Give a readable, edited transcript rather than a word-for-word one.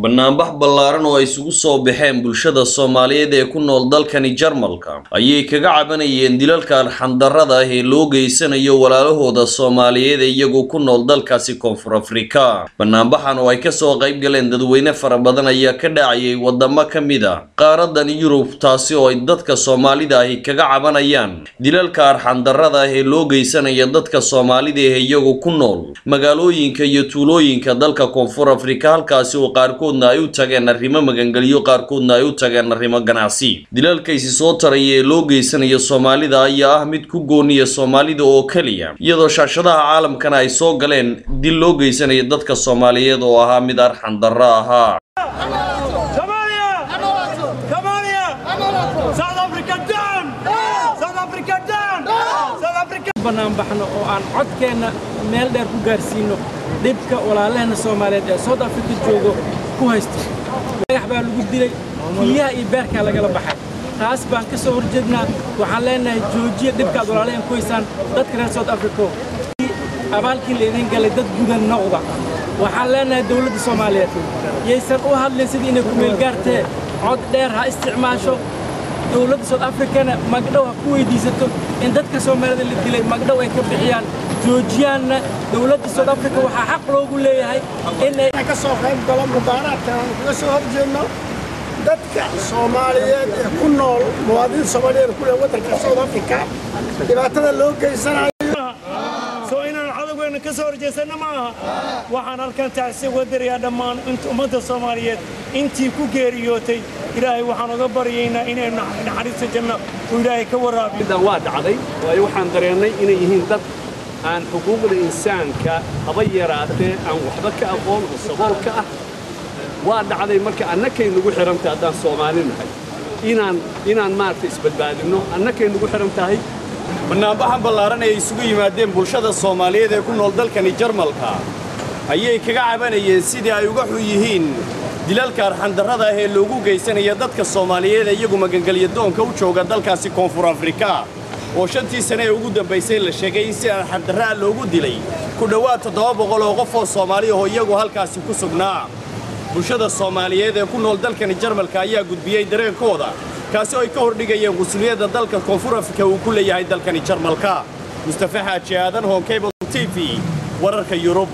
Barnaamij ballaaran oo ay isugu soo baxeen bulshada Soomaaliyeed ee ku nool dalkani Jarmalka ayay kaga cabanayeen dilalka arxan-darrada ah ee loo geysanayo walaalahooda Soomaaliyeed iyagoo ku nool dalkaasi Koonfur Afrika. Barnaamijkan oo ay ka soo qayb galeen dadweyne fara badan ayaa ka dhacayay wadamo ka mid ah qaaradan Yurub, taasi oo ay dadka Soomaalida ah kaga cabanayaan dilalka arxan-darrada ah ee loo geysanayo dadka Soomaalida ah iyagoo ku nool magaalooyinka iyo tuulooyinka dalka Koonfur Afrika, halkaasi oo qaarkood ay u tageen arrimo magangalyo, qaarkoodna ay u tageen arrimo ganacsi. Dilalkaysi soo tarayay loo geysanayo Soomaalida ayaa ah mid ku gooniya Soomaalida oo kaliya, iyadoo shaashadaha caalamkana ay soo galeen dil loo geysanayo dadka Soomaaliyeed oo ahaa mid arxan darro ahaa. barnaamijno oo aan codkeena meel dheer ku gaarsiino dibka walaalahena Soomaaliyeed ee South Africa joogo ku haysto. Magax baa lagu dilay, kiyaha iyo beerka laga la baxay. taas baan ka soo horjeednaa. waxaan leenahay joojiya dibka walaalaheen ku haysan dadka reer South Africa. abaalkii leedin galay dad gudan noqda. waxaan leenahay dawladda Soomaaliyeed yeysan u hadlin sidii inay ku meel gaartay cod dheer ha isticmaasho. dawladda South Africa magdhow ha ku weydiisato in dadka Soomaalida la dilay magdhow ay ka bixiyaan joojiyana. dawladda South Africa waxa xaq loogu leeyahay inay ka soo qayb galo mudaaraadka ka soo horjeedno dadka Soomaaliyeed ee ku nool muwaadiniin Soomaaliyeed ku nool waddanka South Africa dhibaatada loo geysanayo soo inaan cadawgeena ka soo horjeesano maaha. waxaan halkan taasi wadariyaa dhammaan ummadda Soomaaliyeed intii ku geeriyootay. ilaahay waxaan uga baryaynaa inay naxariista janno uu ilaahay ka waraabiyo. waa dhacday waayo waxaan dareennay inay yihiin dad aan xuquuqda insaanka haba yaraatee aan waxba ka aqoon oo saboolka ah. waa dhacday marka annakay nagu xiran tahay haddaan Soomaali nahay inaan maaragtay isbadbaadinno. annakay nagu xiran tahay. barnaamijkan ballaaran ay isugu yimaadeen bulshada Soomaaliyeed ee ku nool dalkani Jarmalka ayay kaga cabanayeen sidii ay uga xun yihiin dilalka arxan-darrada ah ee loogu geysanayo dadka Soomaaliyeed iyagu magangalyo doonka u jooga dalkaasi Koonfur Afrika oo 5 sano ee ugu dambeysay la sheegay in si arxan-darro ah loogu dilay ku dhawaad 700 oo qof oo Soomaali ah oo iyagu halkaasi ku sugnaa. bulshada Soomaaliyeed ee ku nool dalkani Jarmalka ayaa gudbiyay dareenkooda kaasi oo ay ka hordhigayeen qunsuliyadda dalka Koonfur Afrika uu ku leeyahay dalkani Jarmalka. Mustafa Xaaji Aadan, Home Cable TV, wararka Yurub.